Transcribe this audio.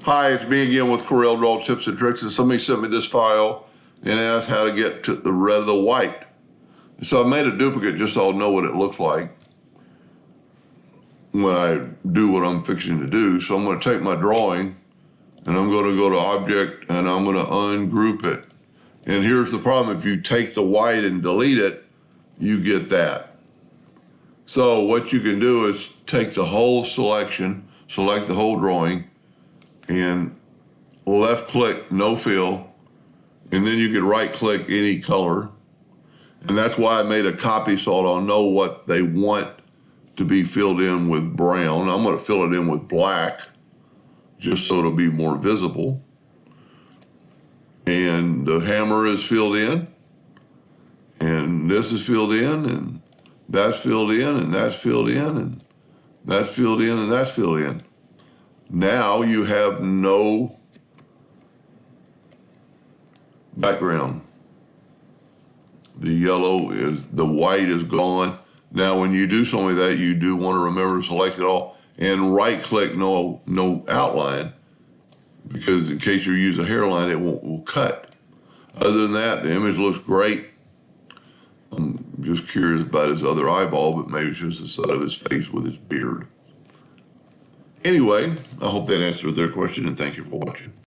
Hi, it's me again with Corel Draw Tips and Tricks, and somebody sent me this file and asked how to get to the red of the white. So I made a duplicate just so I'll know what it looks like when I do what I'm fixing to do. So I'm going to take my drawing and I'm going to go to Object and I'm going to ungroup it. And here's the problem: if you take the white and delete it, you get that. So what you can do is take the whole selection, select the whole drawing, and left click no fill, and then you can right click any color. And that's why I made a copy so I'll know what they want to be filled in with brown. I'm going to fill it in with black just so it'll be more visible. And the hammer is filled in, and this is filled in, and that's filled in, and that's filled in, and that's filled in, and that's filled in. Now you have no background. The yellow is, the white is gone. Now when you do something like that, you do want to remember to select it all and right click no outline, because in case you use a hairline, it will cut. Other than that, the image looks great. I'm just curious about his other eyeball, but maybe it's just the side of his face with his beard. Anyway, I hope that answered their question, and thank you for watching.